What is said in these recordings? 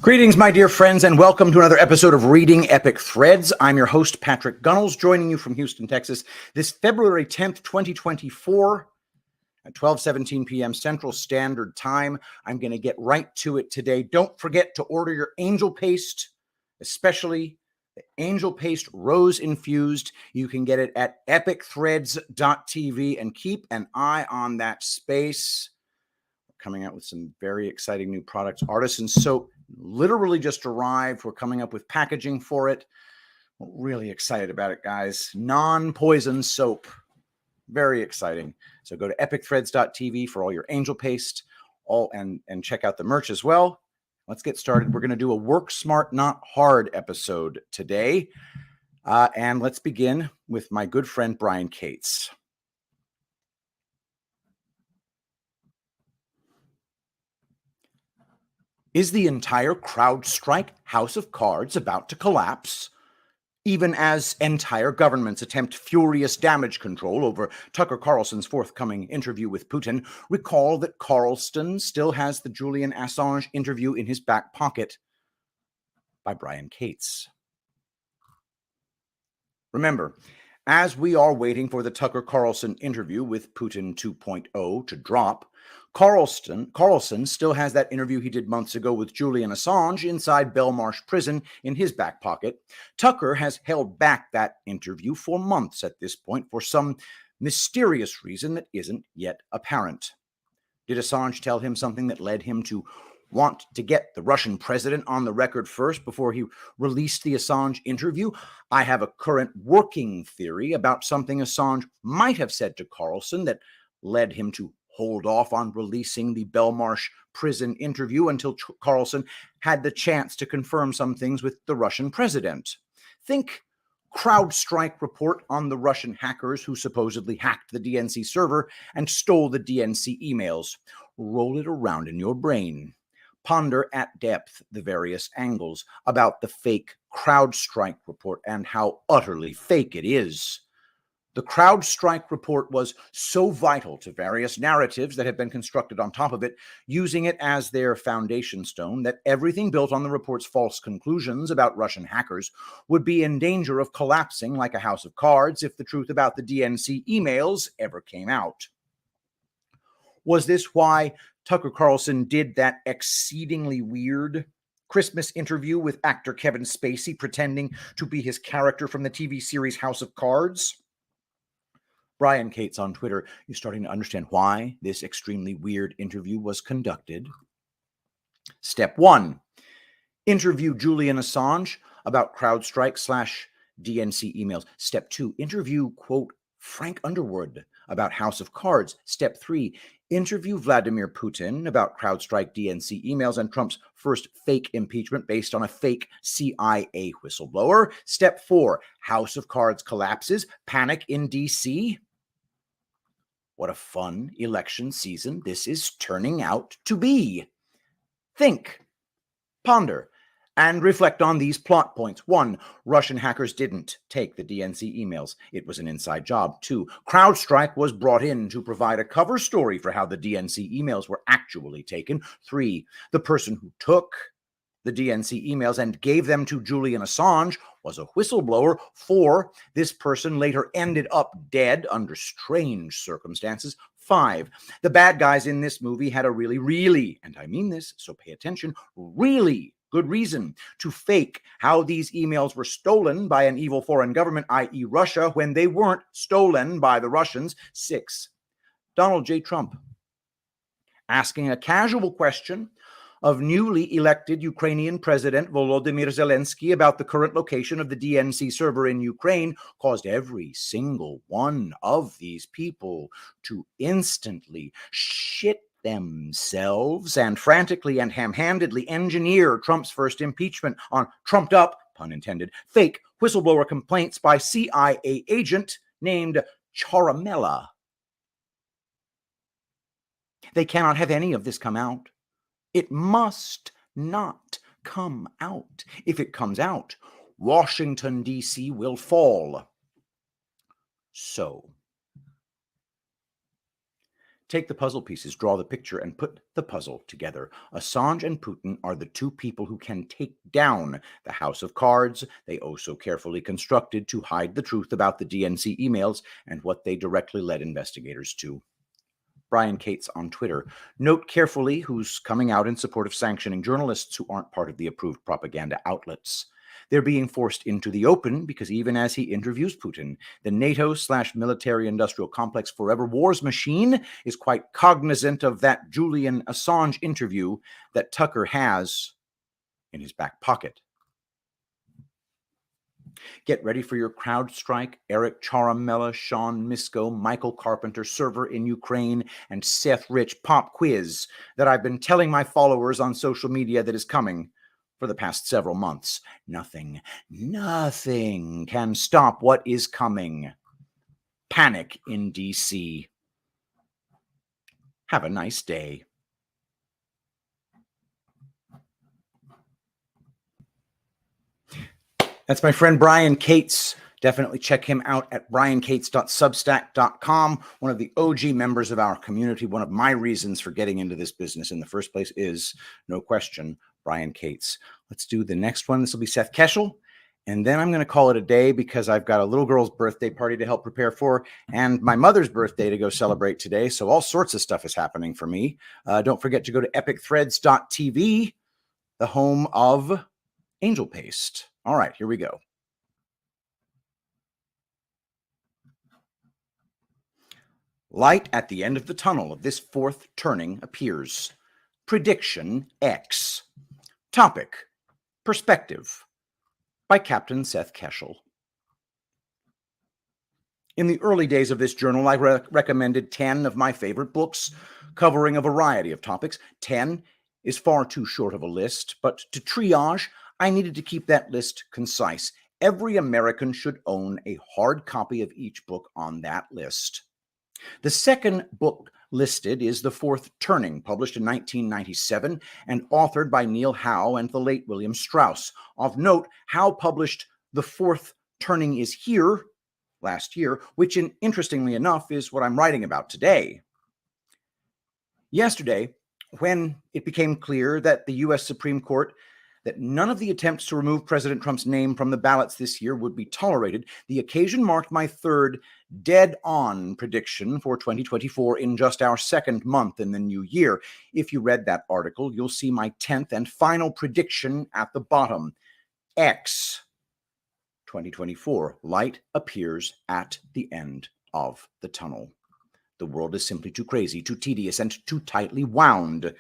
Greetings, my dear friends, and welcome to another episode of Reading Epic Threads. I'm your host, Patrick Gunnels, joining you from Houston, Texas, this February 10th, 2024 at 12:17 p.m. Central Standard Time. I'm going to get right to it today. Don't forget to order your angel paste, especially the angel paste rose infused. You can get it at epicthreads.tv, and keep an eye on that space. We're coming out with some very exciting new products. Artisan soap literally just arrived. We're coming up with packaging for it. We're really excited about it, guys. Non-poison soap. Very exciting. So go to epicthreads.tv for all your angel paste, and check out the merch as well. Let's get started. We're going to do a work smart, not hard episode today. And let's begin with my good friend, Brian Cates. Is the entire CrowdStrike House of Cards about to collapse? Even as entire governments attempt furious damage control over Tucker Carlson's forthcoming interview with Putin, recall that Carlson still has the Julian Assange interview in his back pocket. By Brian Cates. Remember, as we are waiting for the Tucker Carlson interview with Putin 2.0 to drop, Carlson still has that interview he did months ago with Julian Assange inside Belmarsh prison in his back pocket. Tucker has held back that interview for months at this point for some mysterious reason that isn't yet apparent. Did Assange tell him something that led him to want to get the Russian president on the record first before he released the Assange interview? I have a current working theory about something Assange might have said to Carlson that led him to hold off on releasing the Belmarsh prison interview until Carlson had the chance to confirm some things with the Russian president. Think CrowdStrike report on the Russian hackers who supposedly hacked the DNC server and stole the DNC emails. Roll it around in your brain. Ponder at depth the various angles about the fake CrowdStrike report and how utterly fake it is. The CrowdStrike report was so vital to various narratives that have been constructed on top of it, using it as their foundation stone, that everything built on the report's false conclusions about Russian hackers would be in danger of collapsing like a house of cards if the truth about the DNC emails ever came out. Was this why Tucker Carlson did that exceedingly weird Christmas interview with actor Kevin Spacey, pretending to be his character from the TV series House of Cards? Brian Cates on Twitter, you're starting to understand why this extremely weird interview was conducted. Step 1, interview Julian Assange about CrowdStrike/DNC emails. Step 2, interview, quote, Frank Underwood about House of Cards. Step 3, interview Vladimir Putin about CrowdStrike DNC emails and Trump's first fake impeachment based on a fake CIA whistleblower. Step 4, House of Cards collapses, panic in D.C. What a fun election season this is turning out to be. Think, ponder, and reflect on these plot points. 1, Russian hackers didn't take the DNC emails. It was an inside job. 2, CrowdStrike was brought in to provide a cover story for how the DNC emails were actually taken. 3, the person who took the DNC emails and gave them to Julian Assange was a whistleblower. 4, this person later ended up dead under strange circumstances. 5, the bad guys in this movie had a really, and I mean this, so pay attention, really good reason to fake how these emails were stolen by an evil foreign government, i.e. Russia, when they weren't stolen by the Russians. 6, Donald J. Trump asking a casual question of newly elected Ukrainian President Volodymyr Zelensky about the current location of the DNC server in Ukraine caused every single one of these people to instantly shit themselves and frantically and ham-handedly engineer Trump's first impeachment on trumped up, pun intended, fake whistleblower complaints by CIA agent named Charamella. They cannot have any of this come out. It must not come out. If it comes out, Washington, D.C. will fall. So, Take the puzzle pieces, draw the picture, and put the puzzle together. Assange and Putin are the two people who can take down the house of cards they oh so carefully constructed to hide the truth about the DNC emails and what they directly led investigators to. Brian Cates on Twitter. Note carefully who's coming out in support of sanctioning journalists who aren't part of the approved propaganda outlets. They're being forced into the open because even as he interviews Putin, the NATO/military-industrial complex forever wars machine is quite cognizant of that Julian Assange interview that Tucker has in his back pocket. Get ready for your CrowdStrike, Eric Charamella, Sean Misko, Michael Carpenter server in Ukraine, and Seth Rich pop quiz that I've been telling my followers on social media that is coming for the past several months. Nothing can stop what is coming. Panic in DC. Have a nice day. That's my friend Brian Cates. Definitely check him out at briancates.substack.com. One of the OG members of our community. One of my reasons for getting into this business in the first place is, no question, Brian Cates. Let's do the next one. This will be Seth Keshel. And then I'm going to call it a day because I've got a little girl's birthday party to help prepare for and my mother's birthday to go celebrate today. So all sorts of stuff is happening for me. Don't forget to go to epicthreads.tv, the home of Angel Paste. All right, here we go. Light at the end of the tunnel of this fourth turning appears. Prediction X. Topic: Perspective by Captain Seth Keshel. In the early days of this journal, I recommended 10 of my favorite books covering a variety of topics. 10 is far too short of a list, but to triage, I needed to keep that list concise. Every American should own a hard copy of each book on that list. The second book listed is The Fourth Turning, published in 1997 and authored by Neil Howe and the late William Strauss. Of note, Howe published The Fourth Turning is Here last year, which, interestingly enough, is what I'm writing about today. Yesterday, when it became clear that the U.S. Supreme Court that none of the attempts to remove President Trump's name from the ballots this year would be tolerated, the occasion marked my third dead-on prediction for 2024 in just our second month in the new year. If you read that article, you'll see my 10th and final prediction at the bottom. X. 2024. Light appears at the end of the tunnel. The world is simply too crazy, too tedious, and too tightly wound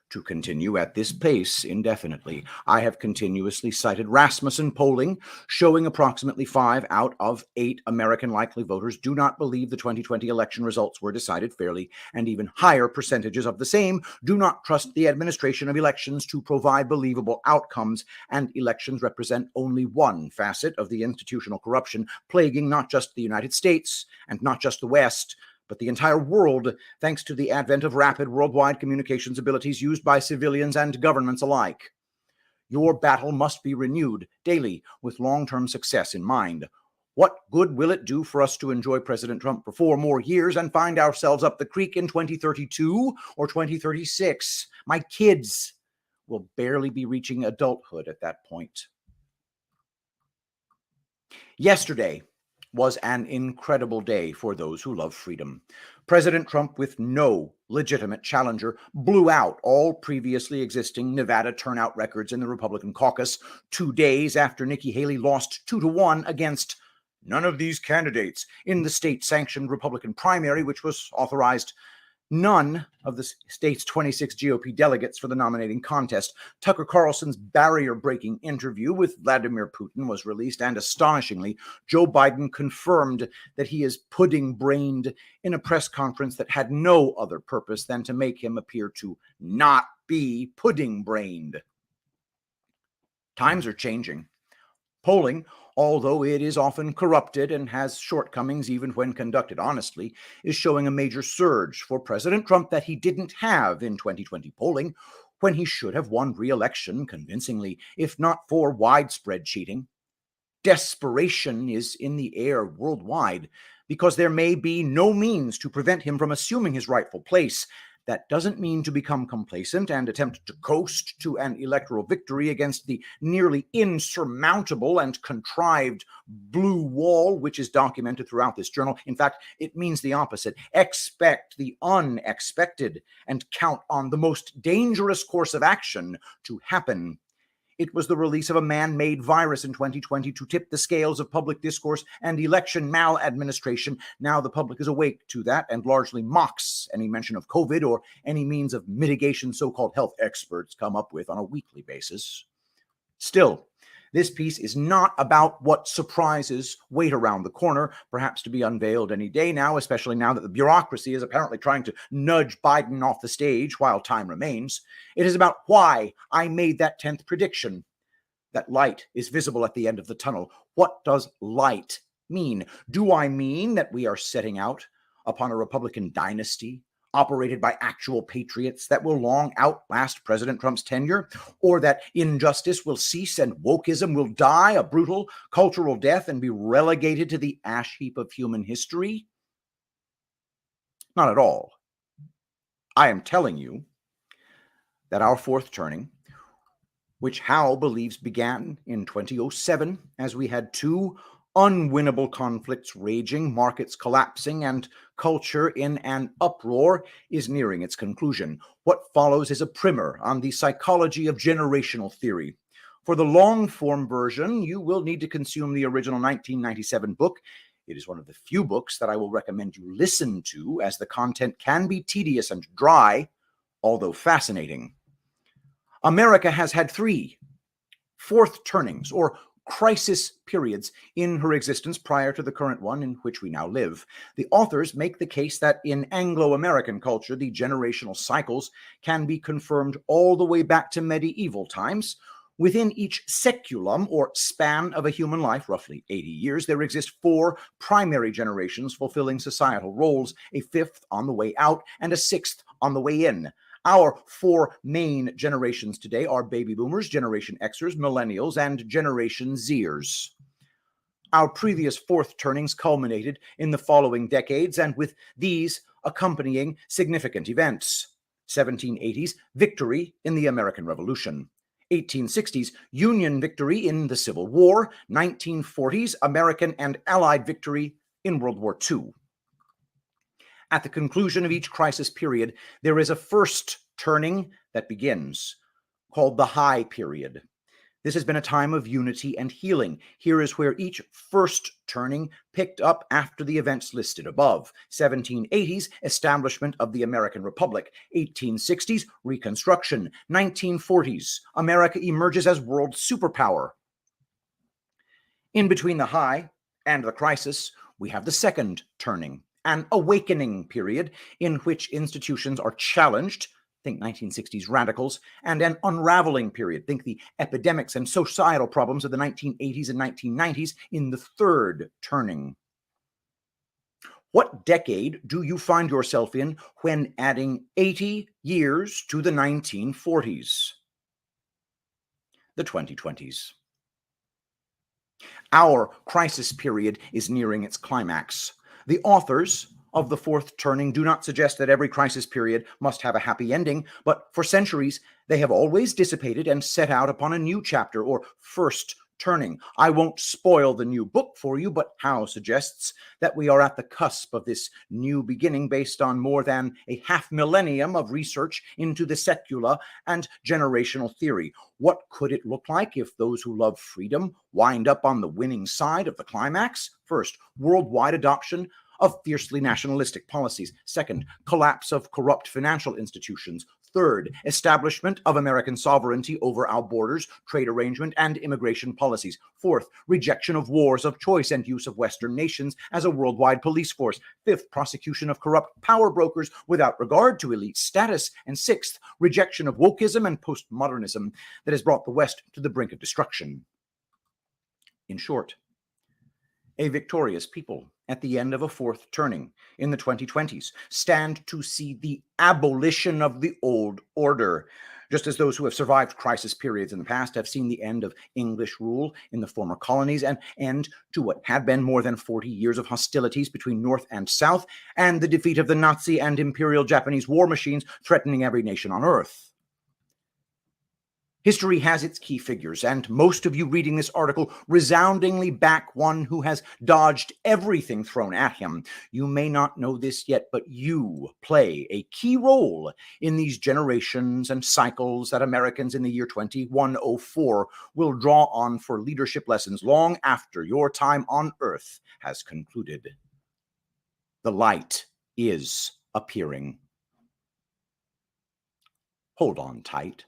to continue at this pace indefinitely. I have continuously cited Rasmussen polling showing approximately 5 out of 8 American likely voters do not believe the 2020 election results were decided fairly, and even higher percentages of the same do not trust the administration of elections to provide believable outcomes, and elections represent only one facet of the institutional corruption plaguing not just the United States and not just the West, but the entire world, thanks to the advent of rapid worldwide communications abilities used by civilians and governments alike. Your battle must be renewed daily with long-term success in mind. What good will it do for us to enjoy President Trump for 4 more years and find ourselves up the creek in 2032 or 2036? My kids will barely be reaching adulthood at that point. Yesterday was an incredible day for those who love freedom. President Trump, with no legitimate challenger, blew out all previously existing Nevada turnout records in the Republican caucus 2 days after Nikki Haley lost 2-1 against none of these candidates in the state-sanctioned Republican primary, which was authorized none of the state's 26 GOP delegates for the nominating contest. Tucker Carlson's barrier-breaking interview with Vladimir Putin was released, and astonishingly, Joe Biden confirmed that he is pudding-brained in a press conference that had no other purpose than to make him appear to not be pudding-brained. Times are changing. Polling, although it is often corrupted and has shortcomings even when conducted honestly, is showing a major surge for President Trump that he didn't have in 2020 polling, when he should have won re-election convincingly, if not for widespread cheating. Desperation is in the air worldwide because there may be no means to prevent him from assuming his rightful place. That doesn't mean to become complacent and attempt to coast to an electoral victory against the nearly insurmountable and contrived blue wall which is documented throughout this journal. In fact, it means the opposite. Expect the unexpected and count on the most dangerous course of action to happen. It was the release of a man-made virus in 2020 to tip the scales of public discourse and election maladministration. Now the public is awake to that and largely mocks any mention of COVID or any means of mitigation so-called health experts come up with on a weekly basis. Still, this piece is not about what surprises wait around the corner, perhaps to be unveiled any day now, especially now that the bureaucracy is apparently trying to nudge Biden off the stage while time remains. It is about why I made that 10th prediction. That light is visible at the end of the tunnel. What does light mean? Do I mean that we are setting out upon a Republican dynasty operated by actual patriots that will long outlast President Trump's tenure, or that injustice will cease and wokeism will die a brutal cultural death and be relegated to the ash heap of human history? Not at all. I am telling you that our fourth turning, which Howe believes began in 2007 as we had two unwinnable conflicts raging, markets collapsing, and culture in an uproar, is nearing its conclusion. What follows is a primer on the psychology of generational theory. For the long-form version, you will need to consume the original 1997 book. It is one of the few books that I will recommend you listen to, as the content can be tedious and dry, although fascinating. America has had three fourth turnings, or crisis periods, in her existence prior to the current one in which we now live. The authors make the case that in Anglo-American culture, the generational cycles can be confirmed all the way back to medieval times. Within each seculum, or span of a human life, roughly 80 years, there exist four primary generations fulfilling societal roles, a fifth on the way out, and a sixth on the way in. Our four main generations today are baby boomers, Generation Xers, millennials, and Generation Zers. Our previous fourth turnings culminated in the following decades, and with these accompanying significant events. 1780s, victory in the American Revolution. 1860s, Union victory in the Civil War. 1940s, American and Allied victory in World War II. At the conclusion of each crisis period, there is a first turning that begins, called the high period. This has been a time of unity and healing. Here is where each first turning picked up after the events listed above. 1780s, establishment of the American Republic. 1860s, Reconstruction. 1940s, America emerges as world superpower. In between the high and the crisis, we have the second turning, an awakening period in which institutions are challenged, think 1960s radicals, and an unraveling period, think the epidemics and societal problems of the 1980s and 1990s, in the third turning. What decade do you find yourself in when adding 80 years to the 1940s? The 2020s. Our crisis period is nearing its climax. The authors of the fourth turning do not suggest that every crisis period must have a happy ending, but for centuries they have always dissipated and set out upon a new chapter, or first turning. I won't spoil the new book for you, but Howe suggests that we are at the cusp of this new beginning based on more than a half millennium of research into the secular and generational theory. What could it look like if those who love freedom wind up on the winning side of the climax? First, worldwide adoption of fiercely nationalistic policies. Second, collapse of corrupt financial institutions. Third, establishment of American sovereignty over our borders, trade arrangement, and immigration policies. Fourth, rejection of wars of choice and use of Western nations as a worldwide police force. Fifth, prosecution of corrupt power brokers without regard to elite status. And sixth, rejection of wokeism and postmodernism that has brought the West to the brink of destruction. In short, a victorious people at the end of a fourth turning in the 2020s stand to see the abolition of the old order. just as those who have survived crisis periods in the past have seen the end of English rule in the former colonies and end to what had been more than 40 years of hostilities between North and South, and the defeat of the Nazi and Imperial Japanese war machines threatening every nation on Earth. History has its key figures, and most of you reading this article resoundingly back one who has dodged everything thrown at him. You may not know this yet, but you play a key role in these generations and cycles that Americans in the year 2104 will draw on for leadership lessons long after your time on Earth has concluded. The light is appearing. Hold on tight.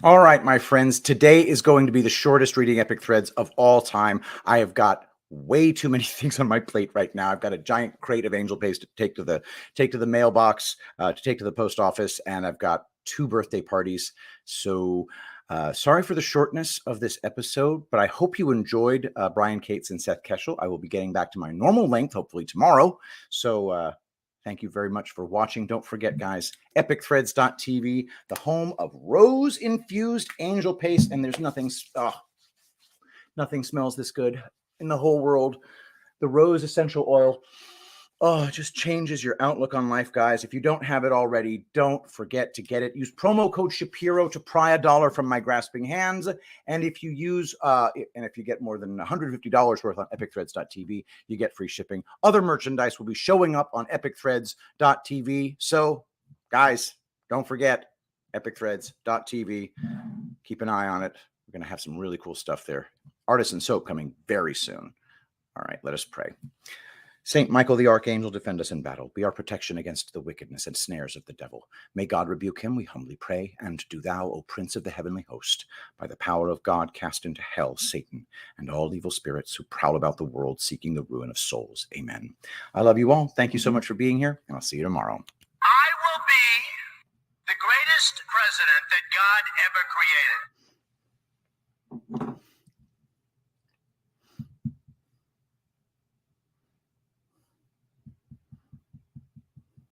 All right, my friends, today is going to be the shortest reading epic threads of all time. I have got way too many things on my plate right now. I've got a giant crate of angel paste to take to the mailbox, to take to the post office, and I've got 2 birthday parties. So sorry for the shortness of this episode, but I hope you enjoyed Brian Cates and Seth Keshel. I will be getting back to my normal length, hopefully tomorrow. So thank you very much for watching. Don't forget, guys, epicthreads.tv, the home of rose-infused angel paste, and there's nothing smells this good in the whole world. The rose essential oil, it just changes your outlook on life, guys. If you don't have it already, don't forget to get it. Use promo code Shapiro to pry $1 from my grasping hands. And if you use, if you get more than $150 worth on epicthreads.tv, you get free shipping. Other merchandise will be showing up on epicthreads.tv. So, guys, don't forget epicthreads.tv. Keep an eye on it. We're going to have some really cool stuff there. Artisan soap coming very soon. All right, let us pray. Saint Michael the Archangel, defend us in battle. Be our protection against the wickedness and snares of the devil. May God rebuke him, we humbly pray. And do thou, O Prince of the heavenly host, by the power of God, cast into hell Satan and all evil spirits who prowl about the world seeking the ruin of souls. Amen. I love you all. Thank you so much for being here, and I'll see you tomorrow. I will be the greatest president that God ever created.